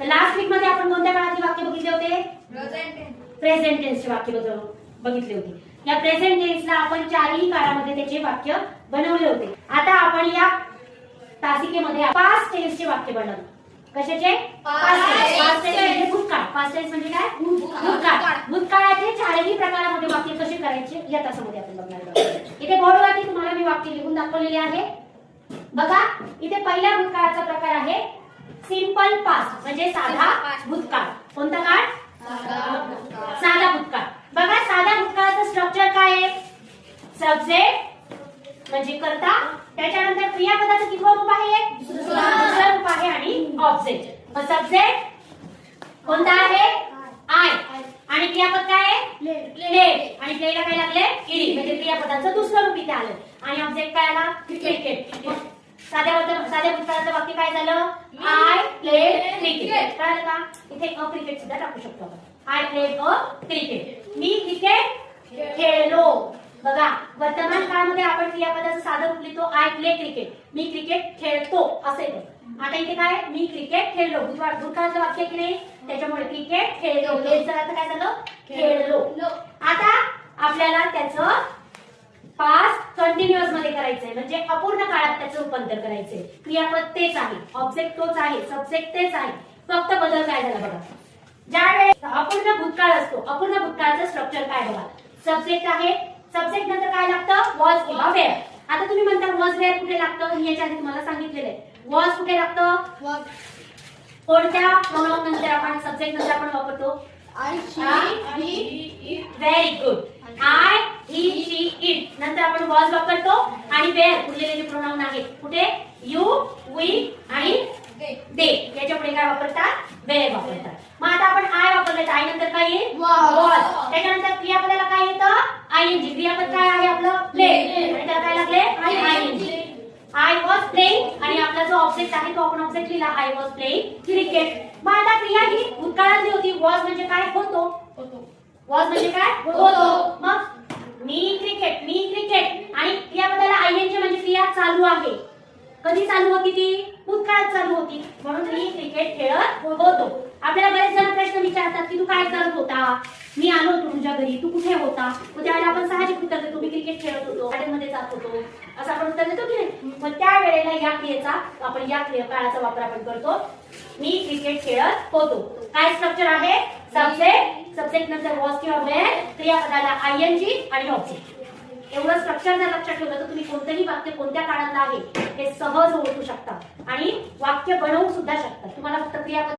तर last weak मध्ये आपण कोणत्या काळातली वाक्य बघितले होते? प्रेझेंट टेन्सचे वाक्य बघितले होते. या प्रेझेंट टेन्सला आपण चारही काळामध्ये त्याचे वाक्य बनवले होते. आता आपण या तासिकेमध्ये पास्ट टेन्सचे वाक्य बनवू. कशाचे? पास्ट टेन्स म्हणजे भूतकाळ. पास्ट टेन्स म्हणजे काय? भूतकाळ. भूतकाळाचे चारही प्रकारामध्ये वाक्य कसे करायचे या तासामध्ये आपण बघणार आहोत. इथे बोर्डवरती तुम्हाला मी वाक्य लिहून दाखवलेले आहे. बघा, इथे पहिला भूतकाळाचा प्रकार आहे सिंपल पास्ट म्हणजे साधा भूतकाळ. कोणता काळ? साधा भूतकाळ. बघा, साधा भूतकाळाचं स्ट्रक्चर काय आहे? सब्जेक्ट म्हणजे कर्ता, त्याच्यानंतर क्रियापदाचं कितवं रूप आहे? दुसरं रूप आहे आणि ऑब्जेक्ट. सब्जेक्ट कोणता आहे? आय. आणि क्रियापद काय आहे? प्लेड. आणि प्लेला काय लागले? ईडी. म्हणजे क्रियापदाचं दुसरं रूप इथे आलं. आणि ऑब्जेक्ट काय आला? क्रिकेट. साध्या भूतकाळाचं वाक्य काय झालं? I played cricket. कळलं का? इथे अ क्रिकेट सुद्धा टाकू शकतो आपण. I played a cricket. Me cricket खेळलो. बघा, वर्तमान काळामध्ये आपण क्रियापदाचं साधं रूप लिहितो I play cricket. Me cricket खेळतो असे येतं. आता इथे काय? मी क्रिकेट खेळलो. भूतकाळाचं वाक्य की नाही, त्याच्यामुळे क्रिकेट खेळलो. खेळचा अर्थ काय झालं? खेळलो. आता आपल्याला त्याचं पास्ट कंटिन्युअस मध्ये करायचंय म्हणजे अपूर्ण काळात त्याचं रूपांतर करायचंय. क्रियापद तेच आहे, ऑब्जेक्ट तोच आहे, सब्जेक्ट तेच आहे, फक्त बदल काय झाला बघा. ज्यावेळेस अपूर्ण भूतकाळ असतो, अपूर्ण भूतकाळाचं स्ट्रक्चर काय बघा. सब्जेक्ट आहे, सब्जेक्ट नंतर काय लागतं? वॉज किंवा वेअर. आता तुम्ही म्हणता वॉज वेअर कुठे लागतं? मी याच्या आधी तुम्हाला सांगितलेलं आहे. वॉज कुठे लागतं? कोणत्या प्रोनाउन नंतर आपण सब्जेक्ट नंतर आपण वापरतो? I, she, very good. I, he, she, it नंतर आपण वॉज वापरतो. आणि वेअर उरलेले जे प्रोनाउन आहेत कुठे? यू, वी आणि दे. याच्या पुढे काय वापरतात? वेअर वापरतात. मग आता आपण आय वापरले, आय नंतर काय येईल? वॉज. त्याच्यानंतर क्रियापदाला काय येतं? आयएनजी. क्रियापद काय आहे आपलं? प्ले. आणि त्याला काय लागले? आयएनजी. I was playing. आणि आपला जो ऑब्जेक्ट आहे तो आपण ऑब्जेक्ट लिहिला आय वॉज प्लेइंग क्रिकेट. मग आता क्रिया ही भूतकाळातली होती. वॉज म्हणजे काय? होतो. वॉज म्हणजे काय? होतो. मग मी क्रिकेट आणि क्रियापदाला आयएनजी म्हणजे क्रिया चालू आहे. कधी चालू होती ती? भूतकाळात चालू होती. म्हणून मी क्रिकेट खेळत होतो. आपल्याला बरेच जण प्रश्न विचारतात की तू काय करत होता? मी आलो होतो तुझ्या घरी, तू कुठे होता? मग त्यावेळेला आपण साहजिक उत्तर देतो मी क्रिकेट खेळत होतो, गार्डनमध्ये जात होतो, असं आपण उत्तर देतो की नाही. मग त्यावेळेला या क्रियेचा आपण या काळाचा वापर आपण करतो. मी क्रिकेट खेळत होतो. काय स्ट्रक्चर आहे? सब्जेक्ट नंतर वॉज किंवा वेअर, क्रियापदाला आयएनजी आणि ऑब्जेक्ट. एवढं स्ट्रक्चर जर लक्षात ठेवलं तर तुम्ही कोणतंही वाक्य कोणत्या काळातलं आहे हे सहज ओळखू शकता आणि वाक्य बनवू सुद्धा शकता. तुम्हाला फक्त क्रियापद